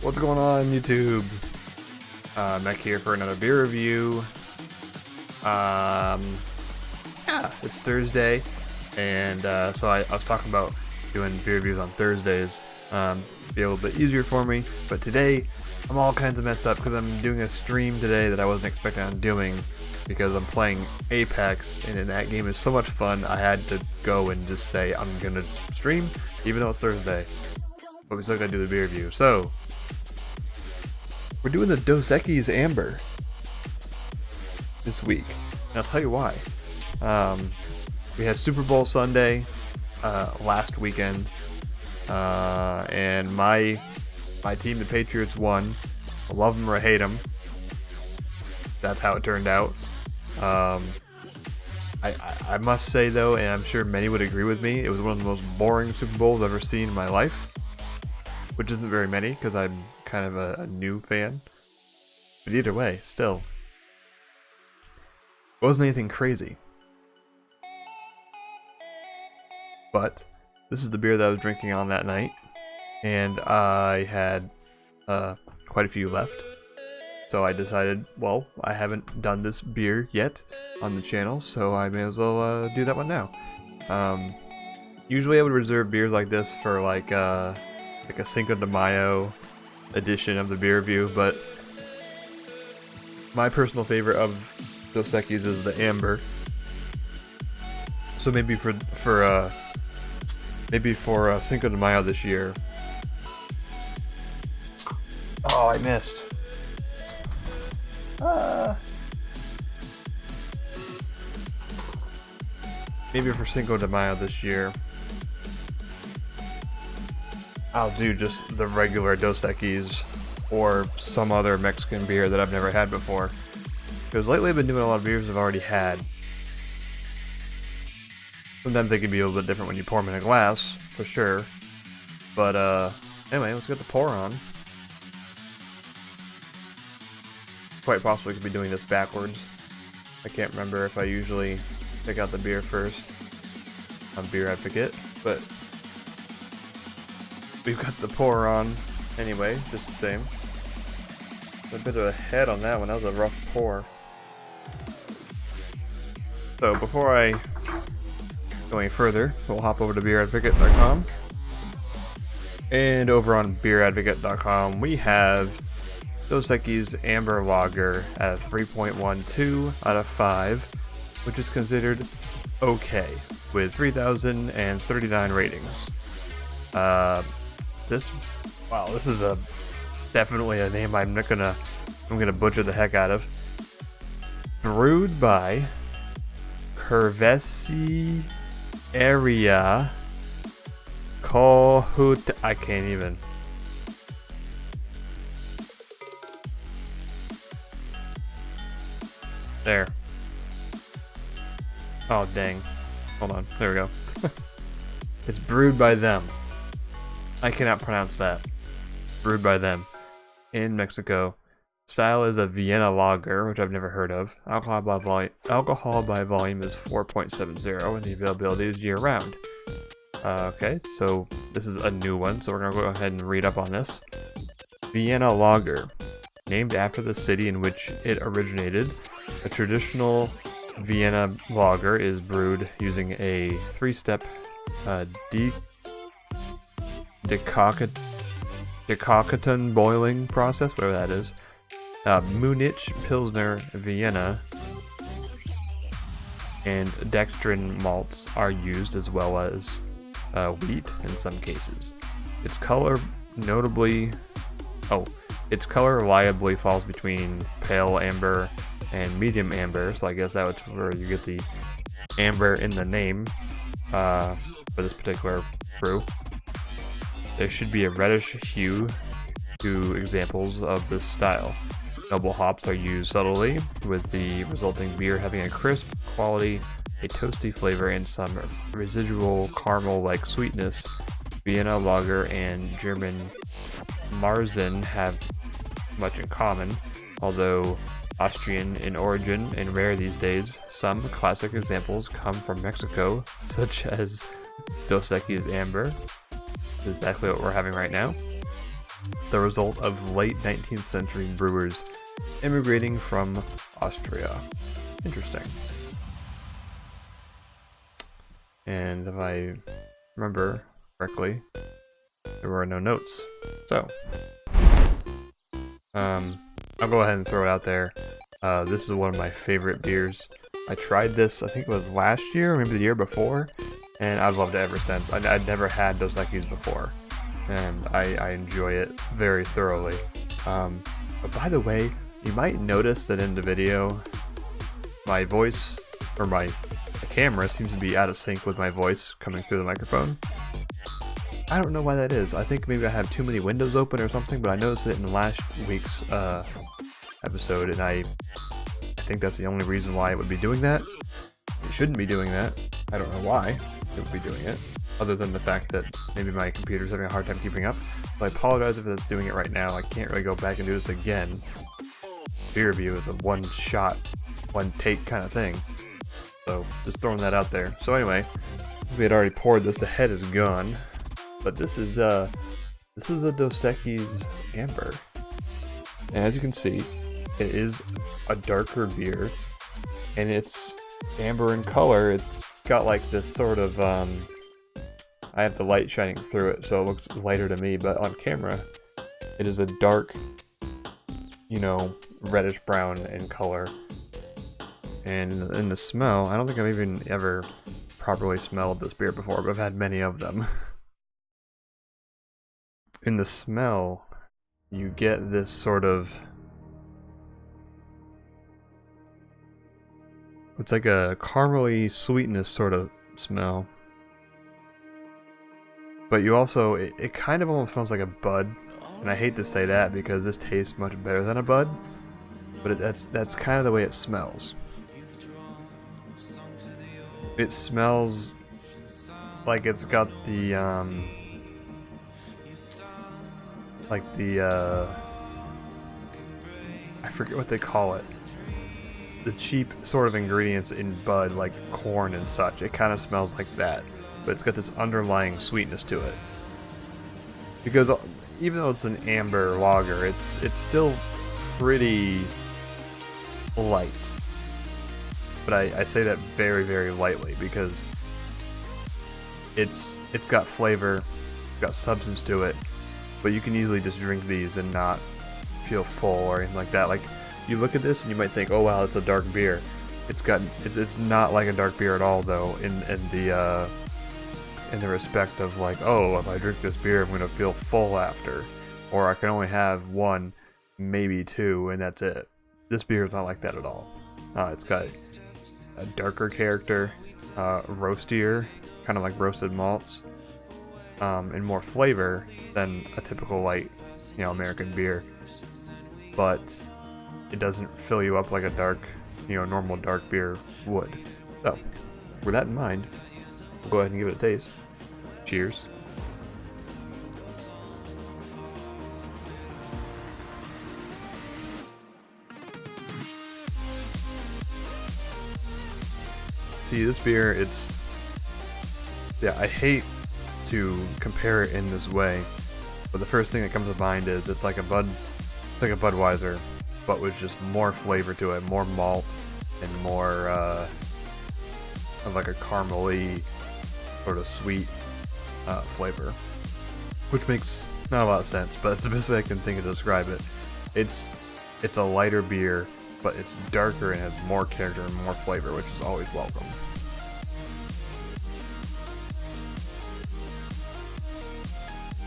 What's going on, YouTube? Mech here for another beer review. Yeah, it's Thursday, and so I was talking about doing beer reviews on Thursdays. Be a little bit easier for me, but today I'm all kinds of messed up because I'm doing a stream today that I wasn't expecting on doing because I'm playing Apex, and that game is so much fun. I had to go and just say I'm gonna stream, even though it's Thursday. But we still gotta do the beer review. So we're doing the Dos Equis Amber this week, and I'll tell you why. We had Super Bowl Sunday last weekend, and my team, the Patriots, won. I love them or I hate them. That's how it turned out. I must say though, and I'm sure many would agree with me, it was one of the most boring Super Bowls I've ever seen in my life, which isn't very many because I'm kind of a new fan. But either way, still, it wasn't anything crazy. But this is the beer that I was drinking on that night, and I had quite a few left. So I decided, well, I haven't done this beer yet on the channel, so I may as well do that one now. Usually I would reserve beers like this for like a Cinco de Mayo edition of the beer review, but my personal favorite of Dos Equis is the Amber. So maybe for Cinco de Mayo this year. Oh, I missed. Maybe for Cinco de Mayo this year, I'll do just the regular Dos Equis or some other Mexican beer that I've never had before. Because lately I've been doing a lot of beers I've already had. Sometimes they can be a little bit different when you pour them in a glass, for sure. But anyway, let's get the pour on. Quite possibly could be doing this backwards. I can't remember if I usually pick out the beer first on Beer Advocate, but we've got the pour on anyway, just the same. A bit of a head on that one, that was a rough pour. So before I go any further, we'll hop over to beeradvocate.com. And over on beeradvocate.com we have Dos Equis Amber Lager at a 3.12 out of 5, which is considered okay, with 3,039 ratings. This is definitely a name I'm gonna butcher the heck out of. Brewed by Cerveceria Kohut. I can't even. There. Oh dang. Hold on. There we go. It's brewed by them. I cannot pronounce that. Brewed by them. In Mexico. Style is a Vienna lager, which I've never heard of. Alcohol by volume is 4.70, and the availability is year round. Okay, so this is a new one, so we're gonna go ahead and read up on this. Vienna lager. Named after the city in which it originated, a traditional Vienna lager is brewed using a three-step decoction boiling process, whatever that is. Munich, Pilsner, Vienna, and dextrin malts are used, as well as wheat in some cases. Its color reliably falls between pale amber and medium amber, so I guess that's where you get the amber in the name for this particular brew. There should be a reddish hue to examples of this style. Noble hops are used subtly, with the resulting beer having a crisp quality, a toasty flavor, and some residual caramel-like sweetness. Vienna lager and German Marzen have much in common, although Austrian in origin and rare these days. Some classic examples come from Mexico, such as Dos Equis Amber, exactly what we're having right now. the result of late 19th century brewers immigrating from Austria. Interesting. And if I remember correctly, there were no notes. So, I'll go ahead and throw it out there. This is one of my favorite beers. I tried this, I think it was last year, or maybe the year before, and I've loved it ever since. I'd never had Dos Equis before, and I enjoy it very thoroughly. But by the way, you might notice that in the video, my voice, or my camera seems to be out of sync with my voice coming through the microphone. I don't know why that is. I think maybe I have too many windows open or something, but I noticed it in last week's episode, and I think that's the only reason why it would be doing that. It shouldn't be doing that. I don't know why it would be doing it, other than the fact that maybe my computer's having a hard time keeping up. So I apologize if it's doing it right now. I can't really go back and do this again. Beer review is a one shot, one take kind of thing. So just throwing that out there. So anyway, since we had already poured this, the head is gone. But this is a Dos Equis Amber. And as you can see, it is a darker beer, and it's amber in color. It's got like this sort of I have the light shining through it, so it looks lighter to me, but on camera it is a dark, you know, reddish brown in color. And in the smell, I don't think I've even ever properly smelled this beer before, but I've had many of them. In the smell, you get this sort of, it's like a caramely sweetness sort of smell. But you also, it kind of almost smells like a bud. And I hate to say that because this tastes much better than a bud. But that's kind of the way it smells. It smells like it's got the, I forget what they call it. The cheap sort of ingredients in bud, like corn and such. It kind of smells like that, but it's got this underlying sweetness to it. Because even though it's an amber lager, it's still pretty light. But I say that very, very lightly because it's got flavor, it's got substance to it. But you can easily just drink these and not feel full or anything like that. Like, you look at this and you might think, oh wow, it's a dark beer. It's not like a dark beer at all though, in the respect of like, oh, if I drink this beer I'm gonna feel full after. Or I can only have one, maybe two, and that's it. This beer is not like that at all. It's got a darker character, roastier, kind of like roasted malts. And more flavor than a typical light, you know, American beer, but it doesn't fill you up like a dark, you know, normal dark beer would. So, with that in mind, we'll go ahead and give it a taste. Cheers. See, this beer, I hate to compare it in this way, but the first thing that comes to mind is it's like a Budweiser, but with just more flavor to it, more malt, and more of like a caramely sort of sweet flavor, which makes not a lot of sense, but it's the best way I can think of to describe it. It's a lighter beer, but it's darker and has more character and more flavor, which is always welcome.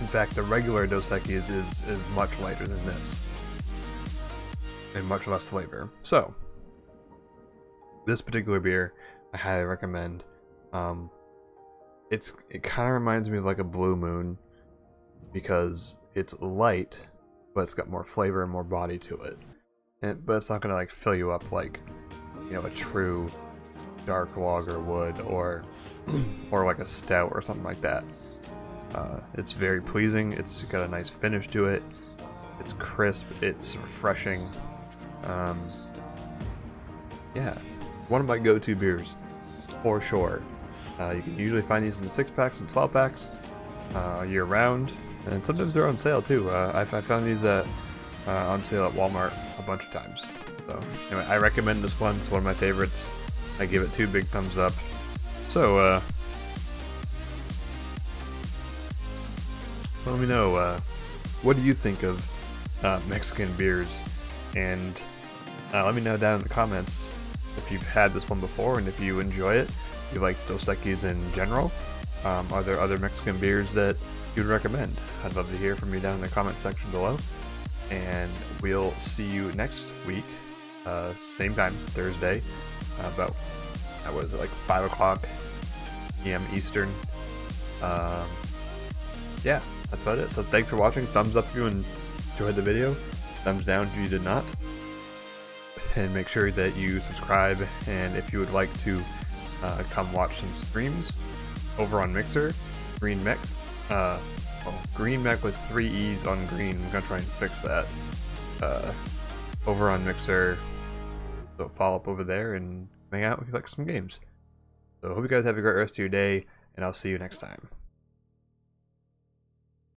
In fact, the regular Dos Equis is much lighter than this, and much less flavor. So, this particular beer, I highly recommend. It kind of reminds me of like a Blue Moon, because it's light, but it's got more flavor and more body to it. But it's not gonna like fill you up like, you know, a true dark lager would, or like a stout or something like that. It's very pleasing. It's got a nice finish to it. It's crisp. It's refreshing. Yeah, one of my go-to beers for sure. You can usually find these in 6-packs and 12-packs year-round. And sometimes they're on sale too. I found these on sale at Walmart a bunch of times. So anyway, I recommend this one. It's one of my favorites. I give it 2 big thumbs up. So let me know, what do you think of Mexican beers? And let me know down in the comments if you've had this one before and if you enjoy it. If you like Dos Equis in general. Are there other Mexican beers that you'd recommend? I'd love to hear from you down in the comment section below. And we'll see you next week, same time, Thursday, about, what is it, like 5 o'clock p.m. Eastern. Yeah, that's about it. So thanks for watching. Thumbs up if you enjoyed the video. Thumbs down if you did not. And make sure that you subscribe. And if you would like to come watch some streams over on Mixer, Green Mech with 3 E's on green. I'm gonna try and fix that. Over on Mixer. So follow up over there and hang out if you like some games. So hope you guys have a great rest of your day, and I'll see you next time.